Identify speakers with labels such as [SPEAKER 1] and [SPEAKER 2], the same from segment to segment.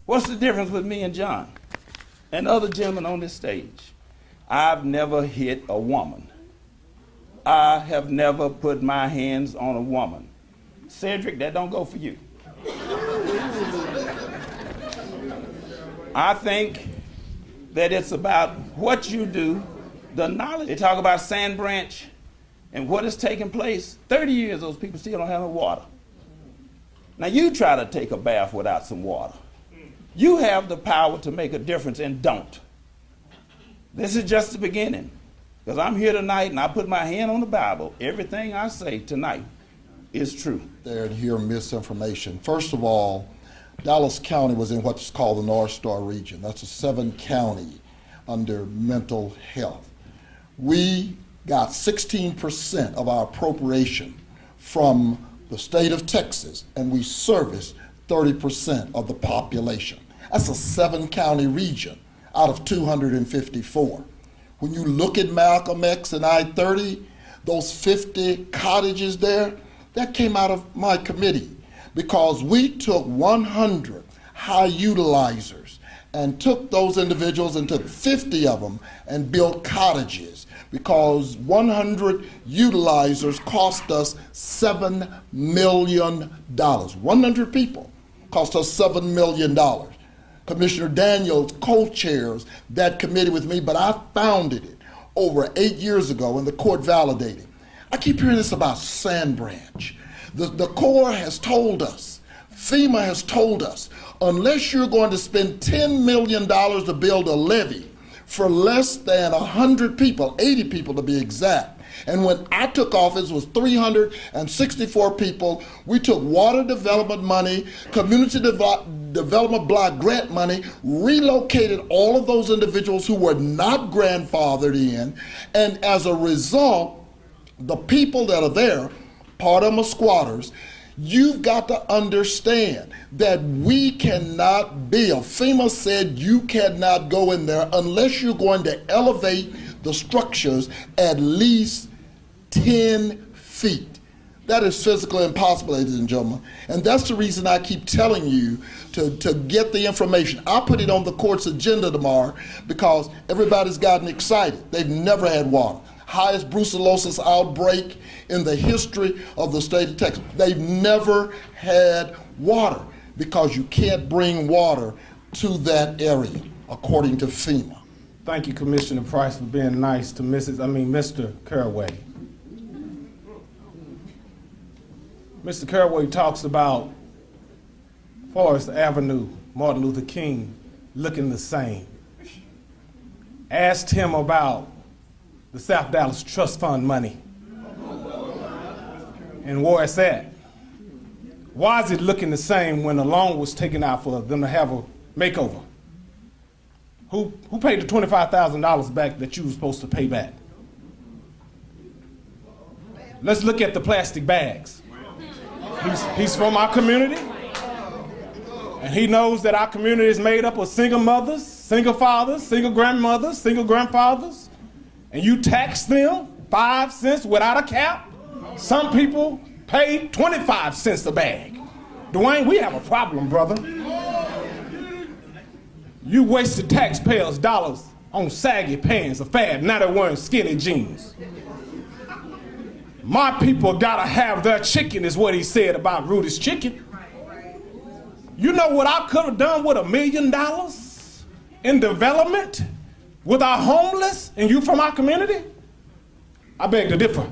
[SPEAKER 1] What's the difference with me and John and other gentlemen on this stage? I've never hit a woman. I have never put my hands on a woman. Cedric, that don't go for you. I think that it's about what you do, the knowledge. They talk about Sand Branch and what is taking place. 30 years, those people still don't have no water. Now you try to take a bath without some water. You have the power to make a difference and don't. This is just the beginning. Because I'm here tonight and I put my hand on the Bible. Everything I say tonight is true.
[SPEAKER 2] There and hear misinformation. First of all, Dallas County was in what's called the North Star region. That's a 7-county under mental health. We got 16% of our appropriation from the state of Texas, and we service 30% of the population. That's a 7-county region out of 254. When you look at Malcolm X and I-30, those 50 cottages there, that came out of my committee because we took 100 high utilizers and took those individuals and took 50 of them and built cottages because 100 utilizers cost us $7 million. 100 people cost us $7 million. Commissioner Daniels co-chairs that committee with me, but I founded it over 8 years ago and the court validated. I keep hearing this about Sand Branch. The Corps has told us, FEMA has told us, unless you're going to spend $10 million to build a levee for less than 100 people, 80 people to be exact, and when I took office, it was 364 people. We took water development money, community development block grant money, relocated all of those individuals who were not grandfathered in, and as a result, the people that are there, part of them are squatters. You've got to understand that we cannot build. FEMA said you cannot go in there unless you're going to elevate the structures at least 10 feet. That is physically impossible, ladies and gentlemen. And that's the reason I keep telling you to get the information. I'll put it on the court's agenda tomorrow because everybody's gotten excited. They've never had water. Highest brucellosis outbreak in the history of the state of Texas. They've never had water because you can't bring water to that area, according to FEMA.
[SPEAKER 3] Thank you, Commissioner Price, for being nice to Mr. Caraway. Mr. Caraway talks about Forest Avenue, Martin Luther King looking the same. Asked him about the South Dallas Trust Fund money and where it's at. Why is it looking the same when a loan was taken out for them to have a makeover? Who paid the $25,000 back that you were supposed to pay back? Let's look at the plastic bags. He's from our community, and he knows that our community is made up of single mothers, single fathers, single grandmothers, single grandfathers, and you tax them 5 cents without a cap. Some people pay 25 cents a bag. Dwaine, we have a problem, brother. You wasted taxpayers' dollars on saggy pants, a fad, now they're wearing skinny jeans. My people gotta have their chicken, is what he said about Rudy's Chicken. You know what I could have done with $1 million in development with our homeless and you from our community? I beg to differ.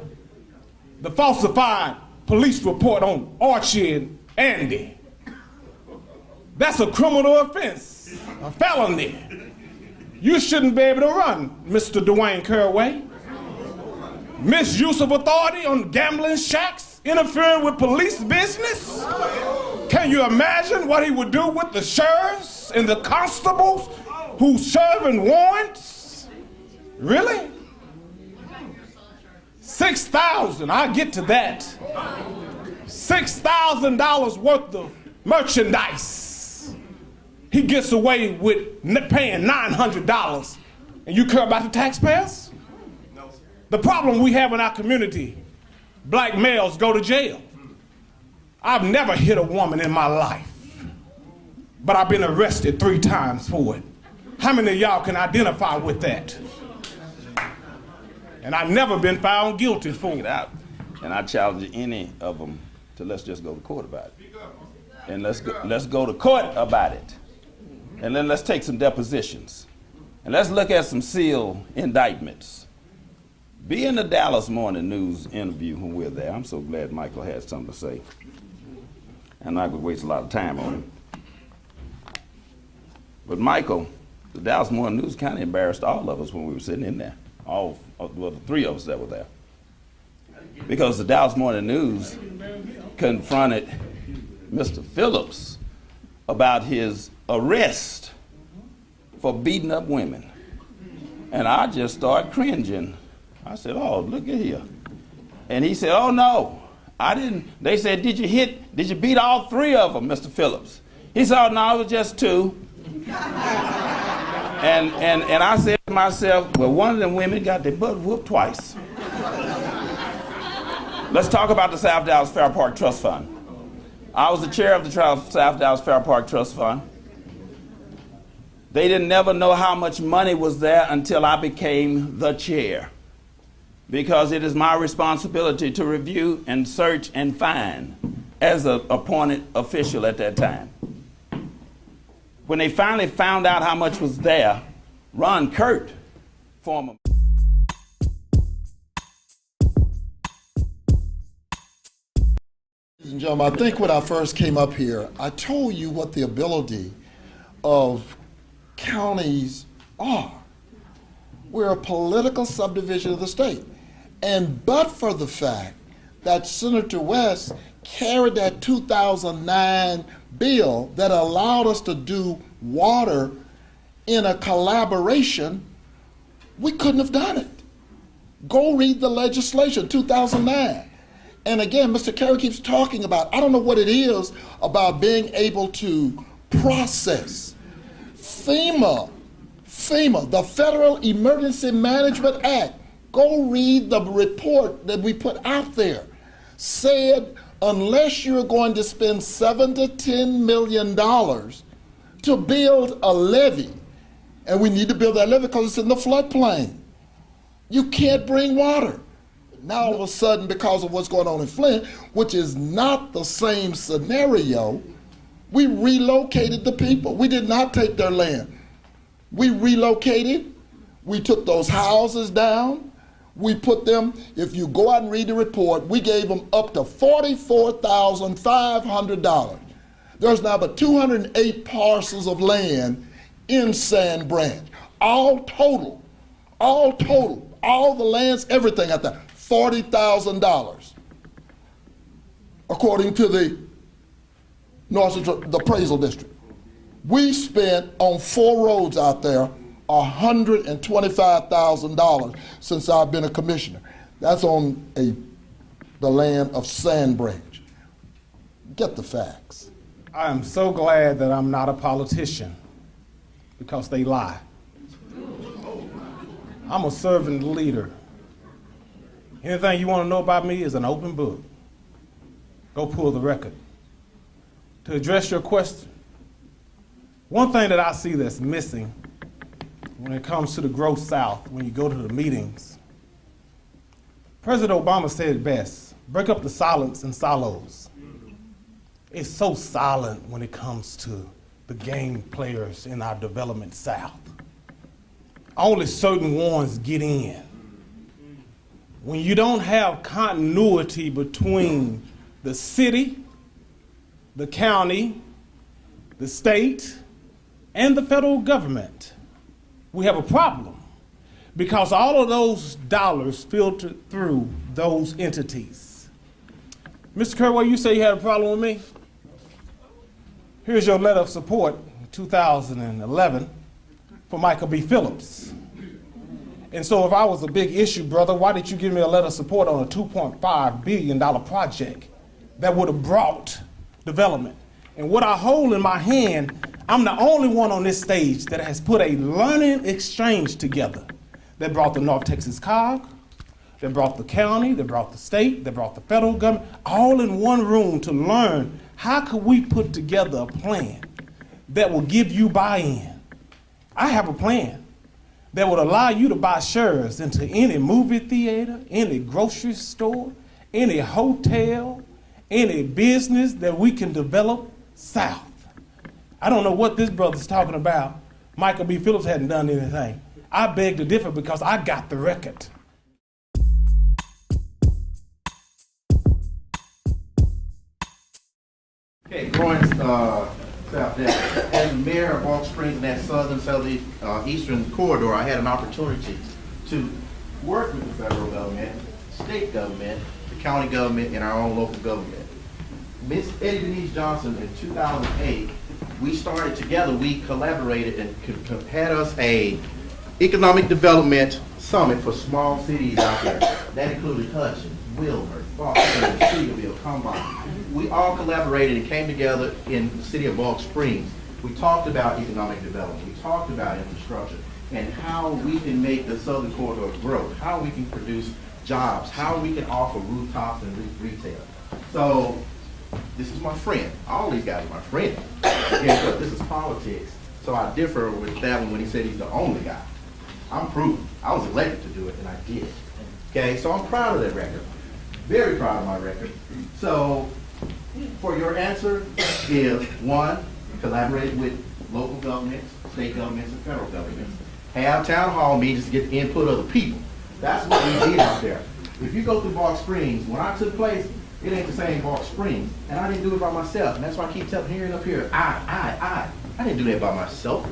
[SPEAKER 3] The falsified police report on Archie and Andy. That's a criminal offense, a felony. You shouldn't be able to run, Mr. Dwaine Caraway. Misuse of authority on gambling shacks, interfering with police business. Can you imagine what he would do with the sheriffs and the constables who serving warrants? Really? $6,000, I'll get to that. $6,000 worth of merchandise. He gets away with paying $900, and you care about the taxpayers? The problem we have in our community, black males go to jail. I've never hit a woman in my life. but I've been arrested 3 times for it. How many of y'all can identify with that? And I've never been found guilty for it.
[SPEAKER 1] And I challenge any of them to let's just go to court about it. And let's go to court about it. And then let's take some depositions. And let's look at some sealed indictments. Be in the Dallas Morning News interview when we're there. I'm so glad Michael had something to say. I'm not going to waste a lot of time on him. But Michael, the Dallas Morning News kind of embarrassed all of us when we were sitting in there. Well, the 3 of us that were there. Because the Dallas Morning News confronted Mr. Phillips about his arrest for beating up women. And I just started cringing. I said, oh, look at here. And he said, oh, no, I didn't. They said, did you beat all 3 of them, Mr. Phillips? He said, oh, no, it was just 2. And I said to myself, well, one of them women got their butt whooped twice. Let's talk about the South Dallas Fair Park Trust Fund. I was the chair of the South Dallas Fair Park Trust Fund. They didn't never know how much money was there until I became the chair, because it is my responsibility to review and search and find as an appointed official at that time. When they finally found out how much was there, Ron Kurt, former
[SPEAKER 2] Ladies and gentlemen, I think when I first came up here, I told you what the ability of counties are. We're a political subdivision of the state. And but for the fact that Senator West carried that 2009 bill that allowed us to do water in a collaboration, we couldn't have done it. Go read the legislation, 2009. And again, Mr. Carey keeps talking about, I don't know what it is about being able to process. FEMA, the Federal Emergency Management Act, go read the report that we put out there, said unless you're going to spend $7 to $10 million to build a levee, and we need to build that levee because it's in the floodplain, you can't bring water. Now all of a sudden, because of what's going on in Flint, which is not the same scenario, we relocated the people. We did not take their land. We relocated, we took those houses down, we put them, if you go out and read the report, we gave them up to $44,500. There's now but 208 parcels of land in Sand Branch. All total, all the lands, everything out there, $40,000, according to the the appraisal district. We spent on 4 roads out there $125,000 since I've been a commissioner. That's on the land of Sand Branch. Get the facts.
[SPEAKER 3] I am so glad that I'm not a politician, because they lie. I'm a servant leader. Anything you want to know about me is an open book. Go pull the record. To address your question, one thing that I see that's missing when it comes to the Growth South, when you go to the meetings, President Obama said it best, break up the silence in silos. It's so silent when it comes to the game players in our development South. Only certain ones get in. When you don't have continuity between the city, the county, the state, and the federal government, we have a problem, because all of those dollars filter through those entities. Mr. Caraway, you say you had a problem with me? Here's your letter of support in 2011 for Micah B. Phillips. And so if I was a big issue, brother, why did you give me a letter of support on a $2.5 billion project that would have brought development? And what I hold in my hand, I'm the only one on this stage that has put a learning exchange together that brought the North Texas COG, that brought the county, that brought the state, that brought the federal government, all in one room to learn how could we put together a plan that will give you buy-in. I have a plan that would allow you to buy shares into any movie theater, any grocery store, any hotel, any business that we can develop south. I don't know what this brother's talking about. Micah B. Phillips hadn't done anything. I beg to differ because I got the record.
[SPEAKER 4] Okay, growing South Dallas. As the mayor of Balch Springs in that southeastern corridor, I had an opportunity to work with the federal government, state government, the county government, and our own local government. Miss Eddie Denise Johnson in 2008, we started together, we collaborated and had us a economic development summit for small cities out there. That included Hutchins, Wilmer, Boston, Cedarville, Combine. We all collaborated and came together in the city of Balch Springs. We talked about economic development, we talked about infrastructure, and how we can make the southern corridor grow, how we can produce jobs, how we can offer rooftops and retail. So, this is my friend. All these guys are my friend. Guess what? This is politics. So I differ with that one when he said he's the only guy. I'm proven. I was elected to do it, and I did. Okay, so I'm proud of that record. Very proud of my record. So, for your answer is, one, collaborate with local governments, state governments, and federal governments. Have town hall meetings to get the input of the people. That's what we did out there. If you go through Balch Springs, when I took place, it ain't the same Balch Springs. And I didn't do it by myself. And that's why I keep hearing up here, I didn't do that by myself.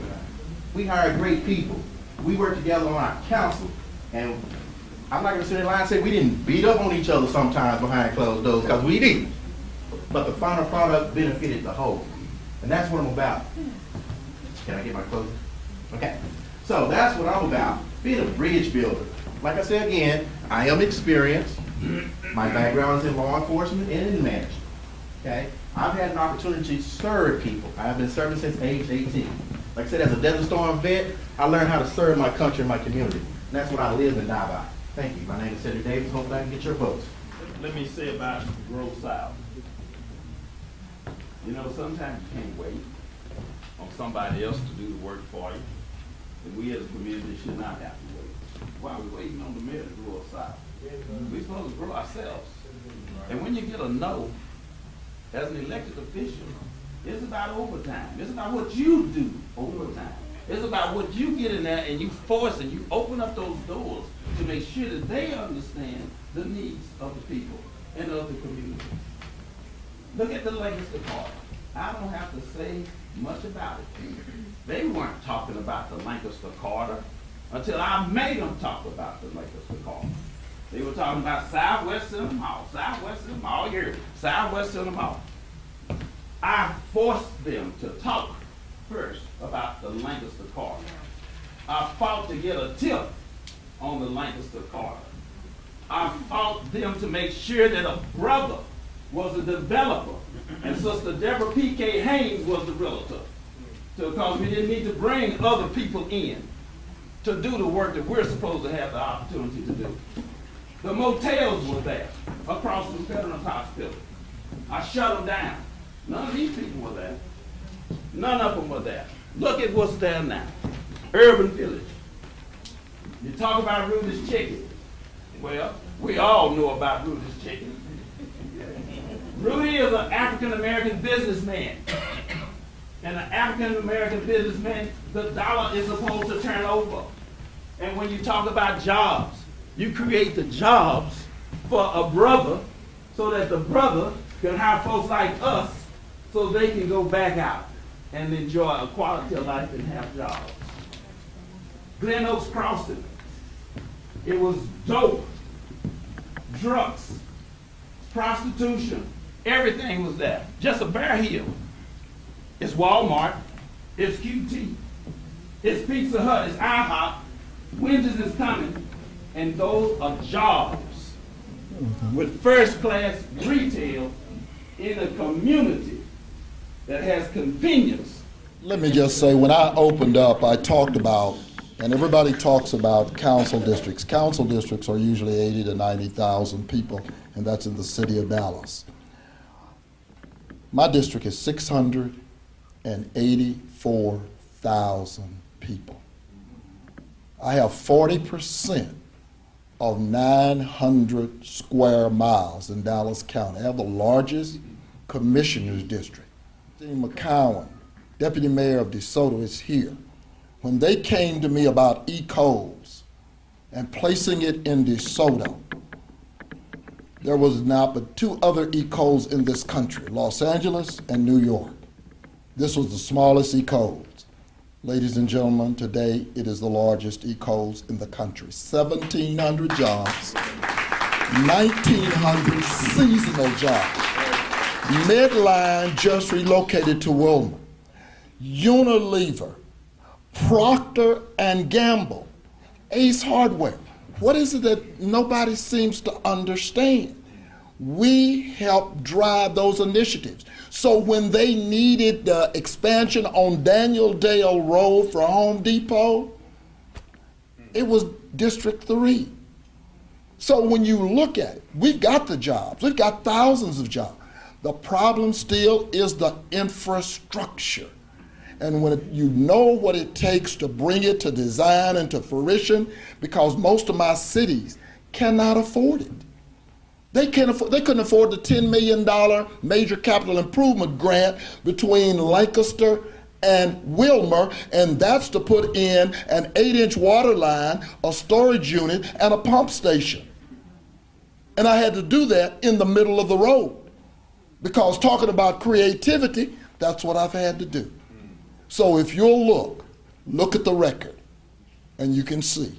[SPEAKER 4] We hired great people. We worked together on our council. And I'm not going to sit in line and say we didn't beat up on each other sometimes behind closed doors, because we did. But the final product benefited the whole. And that's what I'm about. Can I get my closing? Okay. So that's what I'm about. Being a bridge builder. Like I said again, I am experienced. My background is in law enforcement and in management. Okay? I've had an opportunity to serve people. I've been serving since age 18. Like I said, as a Desert Storm vet, I learned how to serve my country and my community. And that's what I live and die by. Thank you. My name is Cedric Davis. Hope I can get your votes.
[SPEAKER 1] Let me say about Grow South. You know, sometimes you can't wait on somebody else to do the work for you. And we as a community should not have to wait. Why are we waiting on the mayor to grow us out? We're supposed to grow ourselves. And when you get a no, as an elected official, it's about overtime. It's about what you do overtime. It's about what you get in there and you force and you open up those doors to make sure that they understand the needs of the people and of the community. Look at the Lancaster Carter. I don't have to say much about it. They weren't talking about the Lancaster Carter until I made them talk about the Lancaster Carter. They were talking about Southwest Center Mall, Southwest Center Mall, you heard it, Southwest Center Mall. I forced them to talk first about the Lancaster Carter. I fought to get a tip on the Lancaster Carter. I fought them to make sure that a brother was a developer and Sister Deborah P.K. Haynes was the realtor. Because we didn't need to bring other people in to do the work that we're supposed to have the opportunity to do. The motels were there across from Veterans Hospital. I shut them down. None of these people were there. None of them were there. Look at what's there now. Urban Village. You talk about Rudy's Chicken. Well, we all know about Rudy's Chicken. Rudy is an African-American businessman. And an African-American businessman, the dollar is supposed to turn over. And when you talk about jobs, you create the jobs for a brother so that the brother can have folks like us so they can go back out and enjoy a quality of life and have jobs. Glen Oaks Crossing, it was dope, drugs, prostitution, everything was there. Just a bare hill. It's Walmart, it's QT, it's Pizza Hut, it's IHOP, Wendy's is coming, and those are jobs with first-class retail in a community that has convenience.
[SPEAKER 2] Let me just say, when I opened up, I talked about, and everybody talks about council districts. Council districts are usually 80 to 90,000 people, and that's in the city of Dallas. My district is 600 184,000 people. I have 40% of 900 square miles in Dallas County. I have the largest commissioner's district. Dean McCowan, Deputy Mayor of DeSoto, is here. When they came to me about e-codes and placing it in DeSoto, there was not but 2 other e-codes in this country, Los Angeles and New York. This was the smallest e-codes. Ladies and gentlemen, today it is the largest e-codes in the country. 1,700 jobs, 1,900 seasonal jobs. Medline just relocated to Wilmer. Unilever, Procter & Gamble, Ace Hardware. What is it that nobody seems to understand? We helped drive those initiatives. So when they needed the expansion on Daniel Dale Road for Home Depot, it was District 3. So when you look at it, we've got the jobs. We've got thousands of jobs. The problem still is the infrastructure. And when you know what it takes to bring it to design and to fruition, because most of my cities cannot afford it. They couldn't afford the $10 million major capital improvement grant between Lancaster and Wilmer, and that's to put in an 8-inch water line, a storage unit, and a pump station. And I had to do that in the middle of the road, because talking about creativity, that's what I've had to do. So if you'll look at the record, and you can see,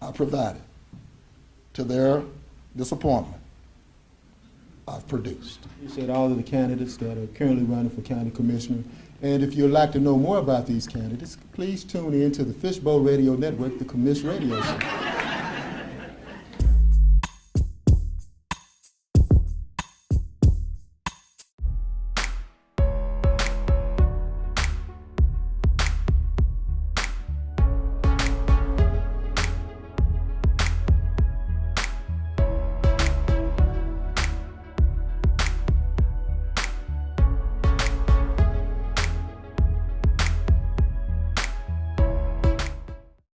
[SPEAKER 2] I provided to their disappointment, I've produced.
[SPEAKER 5] You said all of the candidates that are currently running for county commissioner. And if you'd like to know more about these candidates, please tune in to the Fishbowl Radio Network, the Commiss Radio Show.